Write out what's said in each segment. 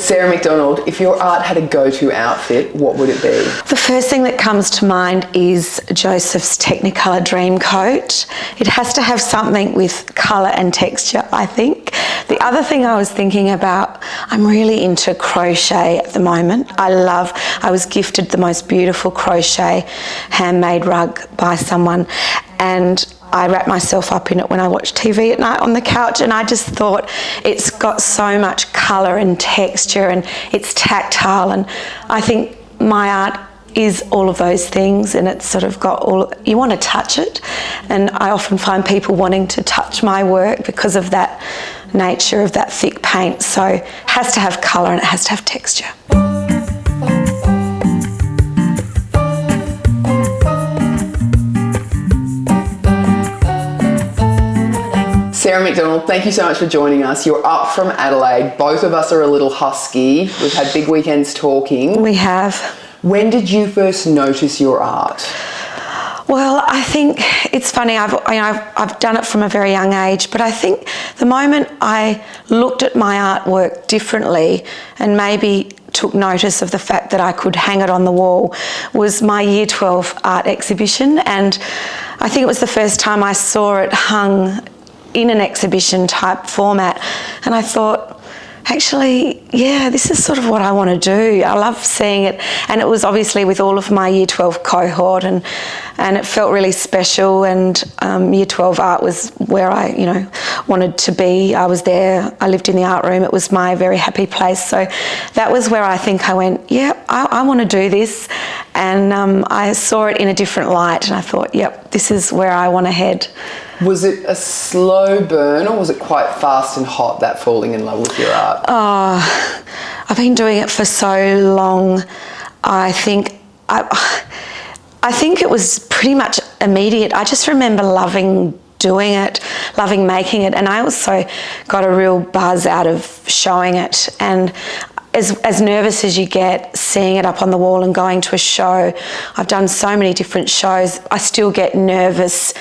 Sarah McDonald, if your art had a go-to outfit, what would it be? The first thing that comes to mind is Joseph's Technicolor Dream Coat. It has to have something with colour and texture, I think. The other thing I was thinking about, I'm really into crochet at the moment. I was gifted the most beautiful crochet handmade rug by someone, and I wrap myself up in it when I watch TV at night on the couch, and I just thought it's got so much colour and texture and it's tactile, and I think my art is all of those things, and it's sort of got all, you want to touch it, and I often find people wanting to touch my work because of that nature of that thick paint. So it has to have colour and it has to have texture. Sarah McDonald, thank you so much for joining us. You're up from Adelaide. Both of us are a little husky. We've had big weekends talking. We have. When did you first notice your art? Well, I think it's funny, I've done it from a very young age, but I think the moment I looked at my artwork differently and maybe took notice of the fact that I could hang it on the wall was my Year 12 art exhibition, and I think it was the first time I saw it hung in an exhibition type format, and I thought, actually, yeah, this is sort of what I want to do. I love seeing it, and it was obviously with all of my Year 12 cohort, and it felt really special, and Year 12 art was where I, wanted to be. I was there, I lived in the art room, it was my very happy place, so that was where I think I went, yeah, I want to do this, and I saw it in a different light, and I thought, yep, this is where I want to head. Was it a slow burn, or was it quite fast and hot, that falling in love with your art? Oh, I've been doing it for so long. I think it was pretty much immediate. I just remember loving doing it, loving making it, and I also got a real buzz out of showing it. And as nervous as you get seeing it up on the wall and going to a show, I've done so many different shows, I still get nervous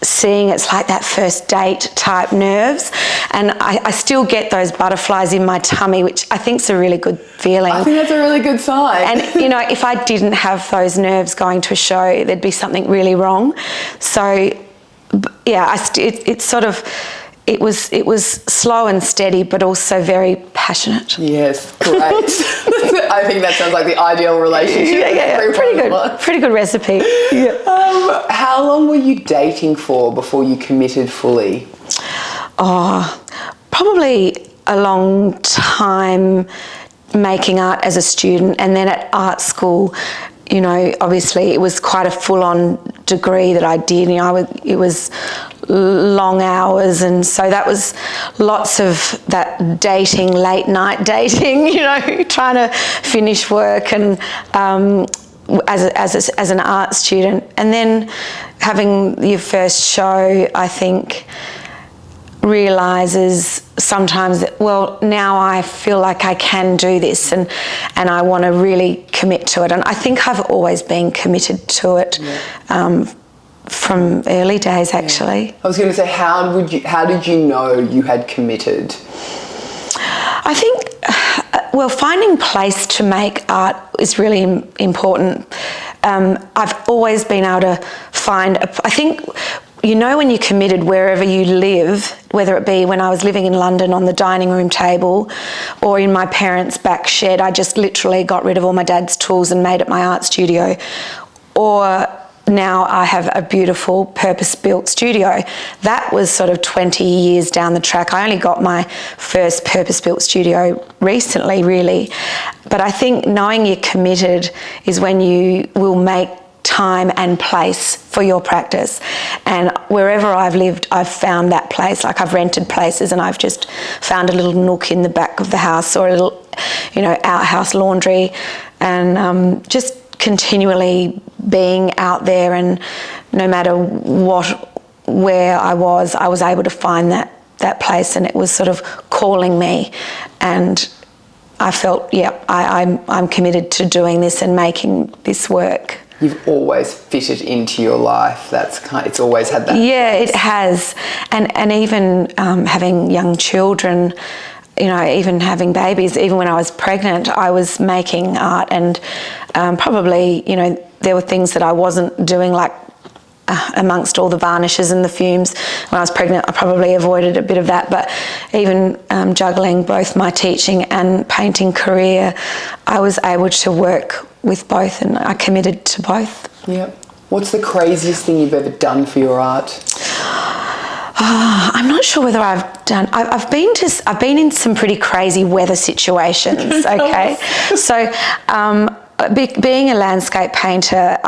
seeing it's like that first date type nerves, and I still get those butterflies in my tummy, which I think is a really good feeling. I think that's a really good sign. And if I didn't have those nerves going to a show, there'd be something really wrong. So yeah, it was slow and steady, but also very passionate. Yes, great. I think that sounds like the ideal relationship. Yeah. Pretty good recipe. Yeah. How long were you dating for before you committed fully? Oh, probably a long time, making art as a student, and then at art school. Obviously it was quite a full-on degree that I did. It was long hours, and so that was lots of that dating, late night dating, trying to finish work, and as an art student, and then having your first show, I think, realises sometimes that, well, now I feel like I can do this, and I want to really commit to it, and I think I've always been committed to it. From early days, actually. I was going to say, how did you know you had committed? I think, finding place to make art is really important. I've always been able to find, I think, when you're committed wherever you live, whether it be when I was living in London on the dining room table or in my parents' back shed, I just literally got rid of all my dad's tools and made it my art studio, or now I have a beautiful purpose-built studio. That was sort of 20 years down the track. I only got my first purpose-built studio recently, really. But I think knowing you're committed is when you will make time and place for your practice. And wherever I've lived, I've found that place. Like, I've rented places and I've just found a little nook in the back of the house, or a little, outhouse laundry, and just continually being out there, and no matter where I was able to find that place, and it was sort of calling me, and I felt, I'm committed to doing this and making this work. You've always fitted into your life. It's always had that. Yeah, place. It has, and even having young children, you know, even having babies, even when I was pregnant, I was making art, and probably, you know, there were things that I wasn't doing, like amongst all the varnishes and the fumes. When I was pregnant, I probably avoided a bit of that, but even juggling both my teaching and painting career, I was able to work with both, and I committed to both. Yep. What's the craziest thing you've ever done for your art? I'm not sure whether I've done. I've been in some pretty crazy weather situations. Okay, so being a landscape painter,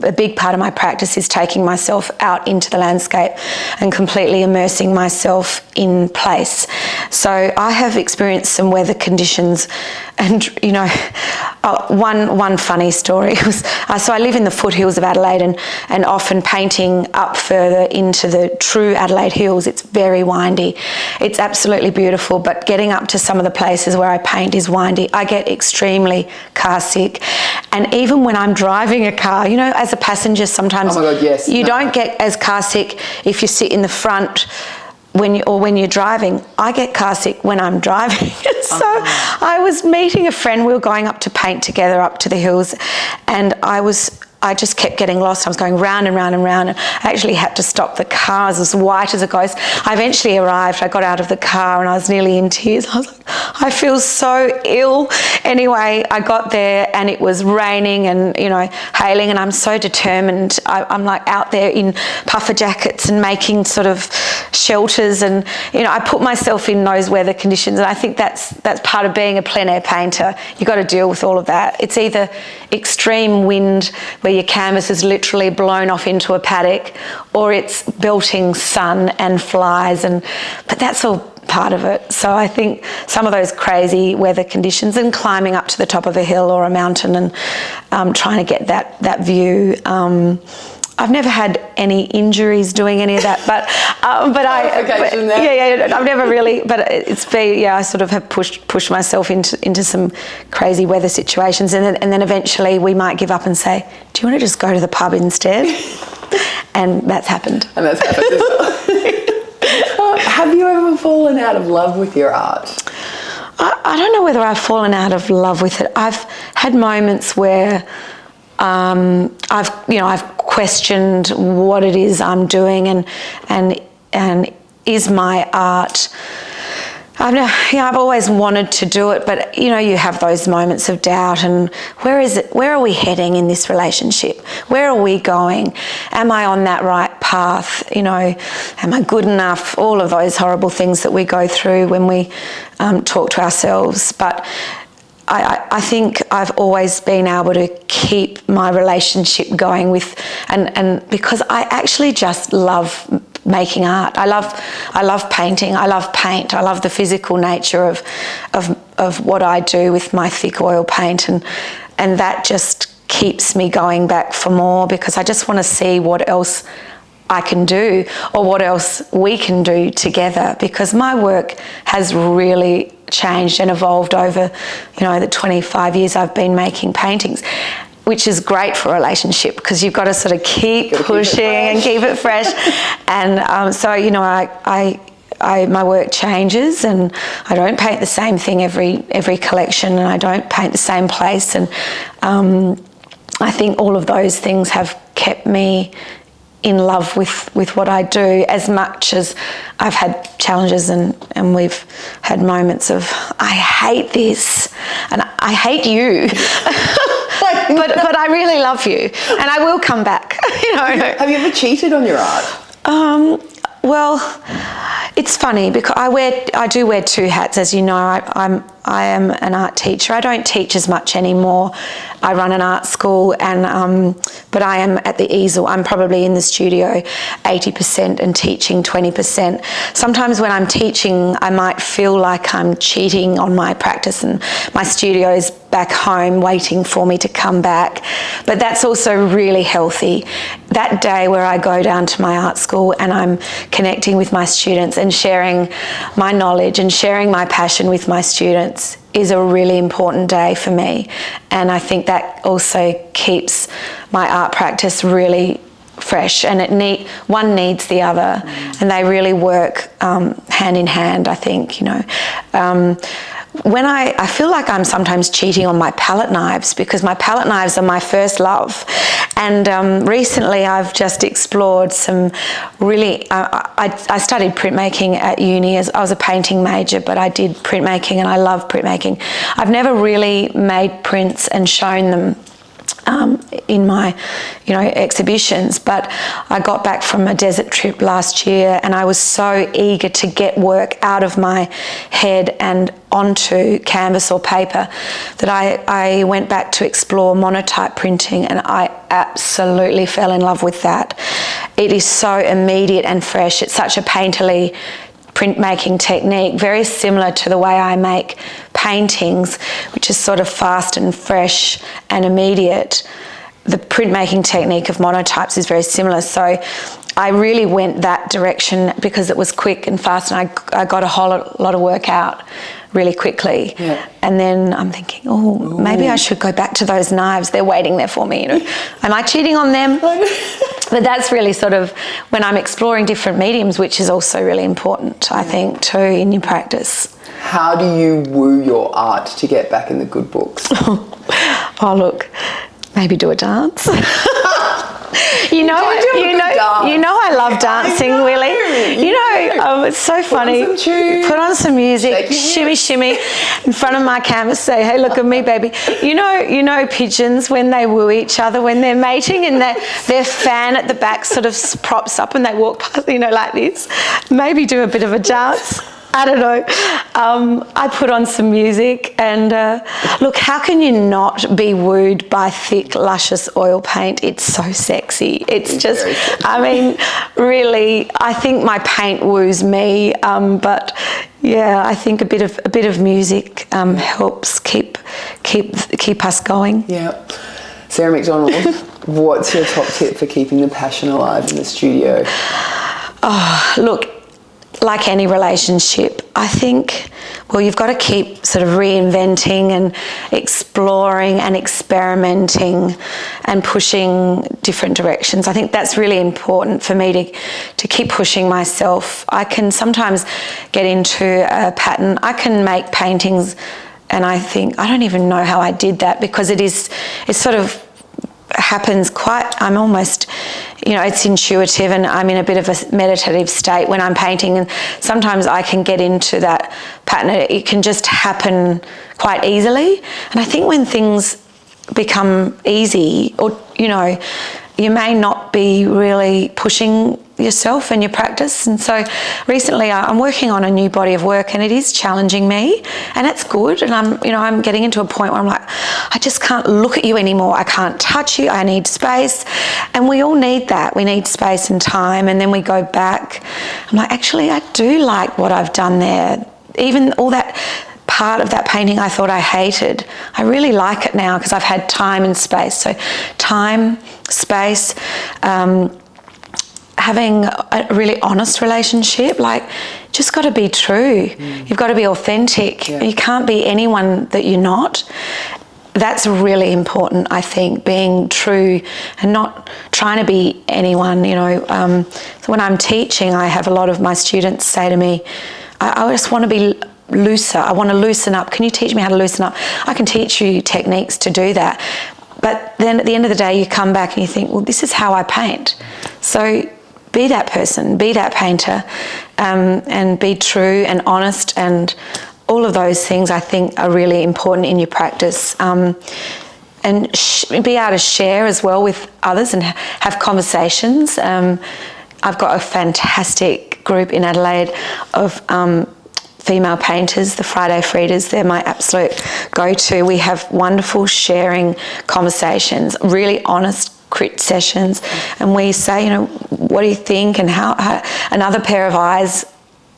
a big part of my practice is taking myself out into the landscape and completely immersing myself in place. So I have experienced some weather conditions, and you know, one funny story was, so I live in the foothills of Adelaide, and often painting up further into the true Adelaide hills, it's very windy. It's absolutely beautiful, but getting up to some of the places where I paint is windy. I get extremely car sick, and even when I'm driving a car, you know, as a passenger, sometimes you don't get as car sick if you sit in the front when you're driving. I get car sick when I'm driving. So I was meeting a friend. We were going up to paint together up to the hills, and I just kept getting lost. I was going round and round and round, and I actually had to stop the car. I was as white as a ghost. I eventually arrived. I got out of the car and I was nearly in tears. I was like, I feel so ill. Anyway, I got there and it was raining and, you know, hailing, and I'm so determined. I'm like out there in puffer jackets and making sort of shelters, and, you know, I put myself in those weather conditions, and I think that's part of being a plein air painter. You've got to deal with all of that. It's either extreme wind where your canvas is literally blown off into a paddock, or it's belting sun and flies, but that's all part of it. So I think some of those crazy weather conditions, and climbing up to the top of a hill or a mountain and trying to get that view. I've never had any injuries doing any of that, but I've never really. But it's been, I sort of have pushed myself into some crazy weather situations, and then eventually we might give up and say, "Do you want to just go to the pub instead?" And that's happened. And that's happened as well. Have you ever fallen out of love with your art? I don't know whether I've fallen out of love with it. I've had moments where I've questioned what it is I'm doing, and is my art. I've always wanted to do it, but you know, you have those moments of doubt, and where is it? Where are we heading in this relationship? Where are we going? Am I on that right path? You know, am I good enough? All of those horrible things that we go through when we talk to ourselves. But I think I've always been able to keep my relationship going with, and because I actually just love making art. I love painting. I love paint. I love the physical nature of what I do with my thick oil paint, and that just keeps me going back for more, because I just want to see what else I can do, or what else we can do together, because my work has really changed and evolved over, you know, the 25 years I've been making paintings, which is great for a relationship, because you've got to sort of keep pushing and keep it fresh. And so, you know, my work changes, and I don't paint the same thing every collection, and I don't paint the same place, and I think all of those things have kept me in love with what I do, as much as I've had challenges and we've had moments of, I hate this and I hate you. but I really love you, and I will come back. You know. Have you ever cheated on your art? Well, it's funny because I do wear two hats, as you know. I am an art teacher. I don't teach as much anymore. I run an art school, but I am at the easel. I'm probably in the studio 80% and teaching 20%. Sometimes when I'm teaching, I might feel like I'm cheating on my practice, and my studio's back home waiting for me to come back. But that's also really healthy. That day where I go down to my art school and I'm connecting with my students and sharing my knowledge and sharing my passion with my students is a really important day for me. And I think that also keeps my art practice really fresh, and one needs the other, and they really work hand in hand, I think, you know. When I feel like I'm sometimes cheating on my palette knives, because my palette knives are my first love, and recently I've just explored some really, I studied printmaking at uni. I was a painting major, but I did printmaking, and I love printmaking. I've never really made prints and shown them in my, you know, exhibitions, but I got back from a desert trip last year, and I was so eager to get work out of my head and onto canvas or paper that I went back to explore monotype printing, and I absolutely fell in love with that. It is so immediate and fresh. It's such a painterly printmaking technique, very similar to the way I make paintings, which is sort of fast and fresh and immediate. The printmaking technique of monotypes is very similar. So I really went that direction because it was quick and fast, and I got a whole lot of work out really quickly. Yeah. And then I'm thinking, maybe I should go back to those knives. They're waiting there for me. You know, am I cheating on them? But that's really sort of when I'm exploring different mediums, which is also really important, I think, too, in your practice. How do you woo your art to get back in the good books? Oh, look, maybe do a dance. You know I love dancing, Willie. You know, it's so funny. Put on some music, shimmy in front of my canvas, say, hey, look at me, baby. You know pigeons, when they woo each other, when they're mating, and their fan at the back sort of props up and they walk past, you know, like this. Maybe do a bit of a dance. I don't know. I put on some music, and look, how can you not be wooed by thick, luscious oil paint? It's so sexy. It's just, I mean, really, I think my paint woos me, but yeah, I think a bit of music helps keep us going. Yeah. Sarah McDonald, what's your top tip for keeping the passion alive in the studio? Oh, look, like any relationship, I think, well, you've got to keep sort of reinventing and exploring and experimenting and pushing different directions. I think that's really important for me to keep pushing myself. I can sometimes get into a pattern. I can make paintings and I think, I don't even know how I did that, because it sort of happens I'm almost, you know, it's intuitive, and I'm in a bit of a meditative state when I'm painting, and sometimes I can get into that pattern. It can just happen quite easily, and I think when things become easy, or, you know, you may not be really pushing yourself and your practice. And so recently I'm working on a new body of work, and it is challenging me, and it's good. And I'm getting into a point where I'm like, I just can't look at you anymore. I can't touch you. I need space. And we all need that. We need space and time. And then we go back. I'm like, actually, I do like what I've done there. Even all that part of that painting I thought I hated, I really like it now because I've had time and space. So time, space, having a really honest relationship, like, just got to be true. You've got to be authentic. You can't be anyone that you're not. That's really important, I think, being true and not trying to be anyone, you know. So when I'm teaching, I have a lot of my students say to me, I just want to be looser. I want to loosen up. Can you teach me how to loosen up? I can teach you techniques to do that. But then at the end of the day, you come back and you think, well, this is how I paint. So be that person, be that painter, and be true and honest, and all of those things I think are really important in your practice. And be able to share as well with others and have conversations. I've got a fantastic group in Adelaide of female painters, the Friday Fridas. They're my absolute go-to. We have wonderful sharing conversations, really honest crit sessions, and we say, you know, what do you think, and how another pair of eyes,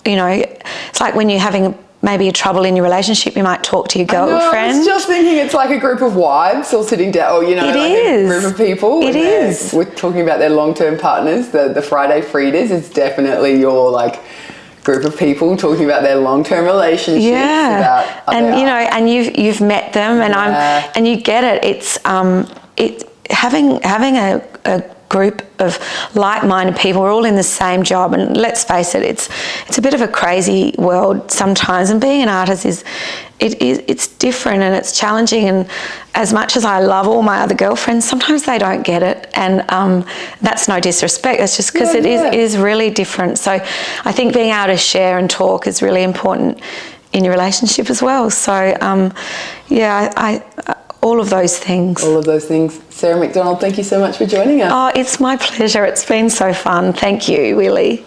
you know. It's like when you're having maybe a trouble in your relationship, you might talk to your girlfriend. I was just thinking it's like a group of wives all sitting down, or, you know, a group of people. It is. We're talking about their long-term partners. The Friday Fridas is definitely your, like, group of people talking about their long-term relationships. Yeah, and you know, and you've met them, and and you get it. It's having a group of like-minded people. We're all in the same job, and let's face it, it's a bit of a crazy world sometimes, and being an artist it's different and it's challenging, and as much as I love all my other girlfriends, sometimes they don't get it, and that's no disrespect, it's just because it is really different. So I think being able to share and talk is really important in your relationship as well. So I all of those things. All of those things. Sarah McDonald, thank you so much for joining us. Oh, it's my pleasure. It's been so fun. Thank you, Willie.